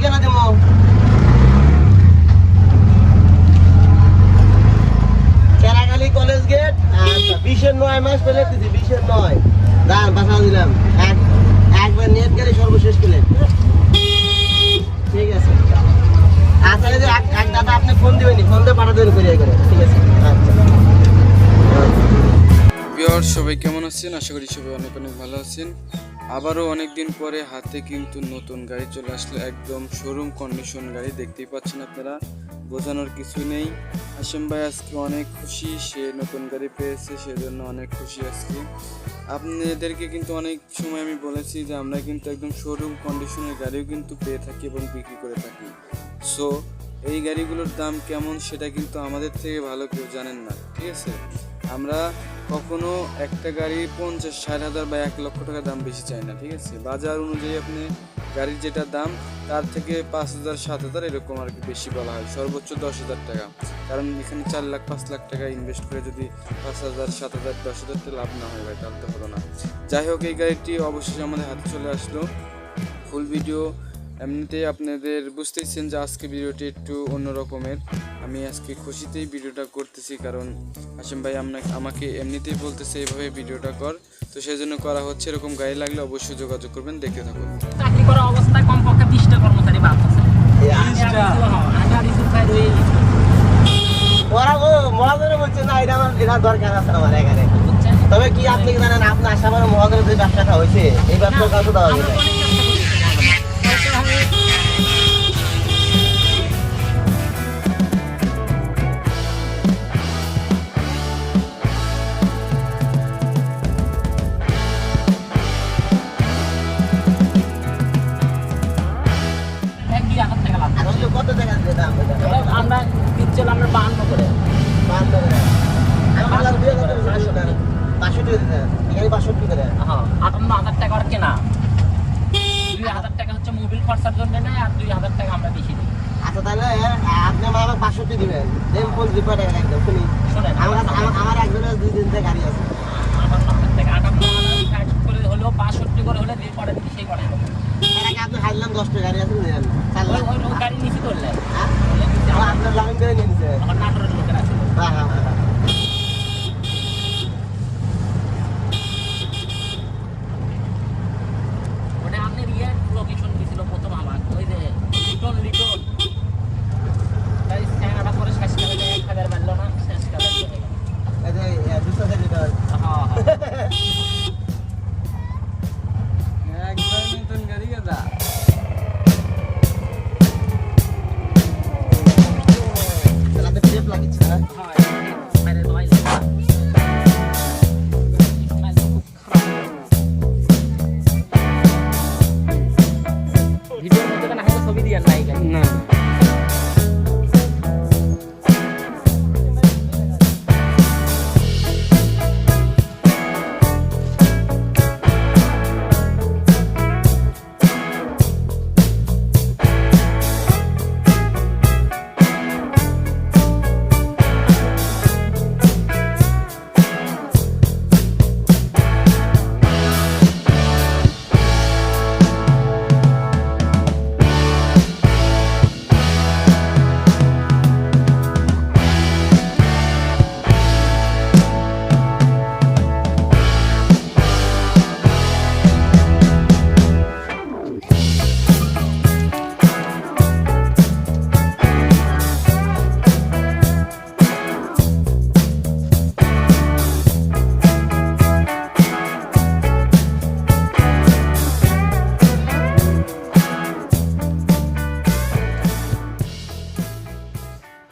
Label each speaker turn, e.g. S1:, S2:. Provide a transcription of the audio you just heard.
S1: ঠিকানা দেবো। চেরাখালী college gate. আচ্ছা 20-9 মাস পেলে 20-9 দাঁড় বাসা দিলাম। একবার নেট গাড়ি সর্বশেষ পেলেন। ঠিক আছে আচ্ছা এই যে এক দাদা আপনি ফোন দিবেন, ফোন দিয়ে পাঠা দেবেন করে করে। ঠিক আছে আচ্ছা।
S2: ভিউয়ার্স সবাই কেমন আছেন? আশা করি সবাই অনেক অনেক ভালো আছেন। আবারও অনেক দিন পরে হাতে কিন্তু নতুন গাড়ি চলে আসলো, একদম শোরুম কন্ডিশন গাড়ি। দেখতেই পাচ্ছেন আপনারা, বোঝানোর কিছু নেই। হাশিম ভাই আজকে অনেক খুশি, সে নতুন গাড়ি পেয়েছে, সেজন্য অনেক খুশি আজকে। আপনাদেরকে কিন্তু অনেক সময় আমি বলেছি যে আমরা কিন্তু একদম শোরুম কন্ডিশনের গাড়িও কিন্তু পেয়ে থাকি এবং বিক্রি করে থাকি। সো এই গাড়িগুলোর দাম কেমন সেটা কিন্তু আমাদের থেকে ভালো কেউ জানেন না, ঠিক আছে? আমরা কখনো একটা গাড়ি 50-60 হাজার বা 1 লক্ষ টাকা দাম বেশি চাই না, ঠিক আছে? বাজার অনুযায়ী আপনি গাড়ির যেটা দাম তার থেকে 5,000-7,000 এরকম আর কি বেশি বলা হয়, সর্বোচ্চ 10,000 টাকা। কারণ এখানে 4 লাখ 5 লাখ টাকা ইনভেস্ট করে যদি 5,000-7,000 10,000 টাকা লাভ না হয় ভাই, তাহলে তো হলো না। যাই হোক, এই গাড়িটি অবশ্যই আমাদের হাতে চলে আসলো। ফুল ভিডিও এমনিতেই আপনাদের বুঝতেইছেন যে আজকে ভিডিওটি একটু অন্য রকমের। আমি আজকে খুশিতেই ভিডিওটা করতেছি, কারণ হাশিম ভাই আমাকে এমনিতেই বলতেছে এইভাবে ভিডিওটা কর, তো সেই জন্য করা হচ্ছে। এরকম গাড়ি লাগলে অবশ্যই যোগাযোগ করবেন, দেখতে থাকুন।
S3: চাকরি করা অবস্থায় কমপক্ষে 20টা কর্মচারী বাদ আছে।
S1: ওরা ও মহাজনে বলছে না এটা দরকার আছে আমার এখানে। তবে কি আপনি কি জানেন আপনার আসামের মহাজনের যে ব্যবসাটা হয়েছে এই ব্যবসার কাছে দেওয়া যাবে। কত টাকা দিয়ে দাম?
S3: আমরা দিচ্ছিলাম আমরা 52 করে।
S1: 52 করে। আমি বললাম 2,500 টাকা। 500 টাকা দিতে। এখানে 65 করে।
S3: হ্যাঁ 58,000 টাকা আর কেনা। 2,000 টাকা হচ্ছে মোবিল খরচার জন্য নেয়, আর 2,000 টাকা আমরা বেশি দিই।
S1: আচ্ছা তাহলে আপনি আমার 65 দিবেন। দেন 50 টাকা একদম শুনি।
S3: শুনেন
S1: আমার একজনের 2 দিন থেকে গাড়ি আছে।
S3: 58,000 টাকা 58,000 করে হলেও 65 করে হলে যে করে দিই সেই করে দেবো।
S1: এর আগে আপনি হাইলাম 10 টাকা গাড়ি আছে নিলেন।
S3: ওই গাড়ি নিচে করলে
S1: আপনার লাইন করে নিন।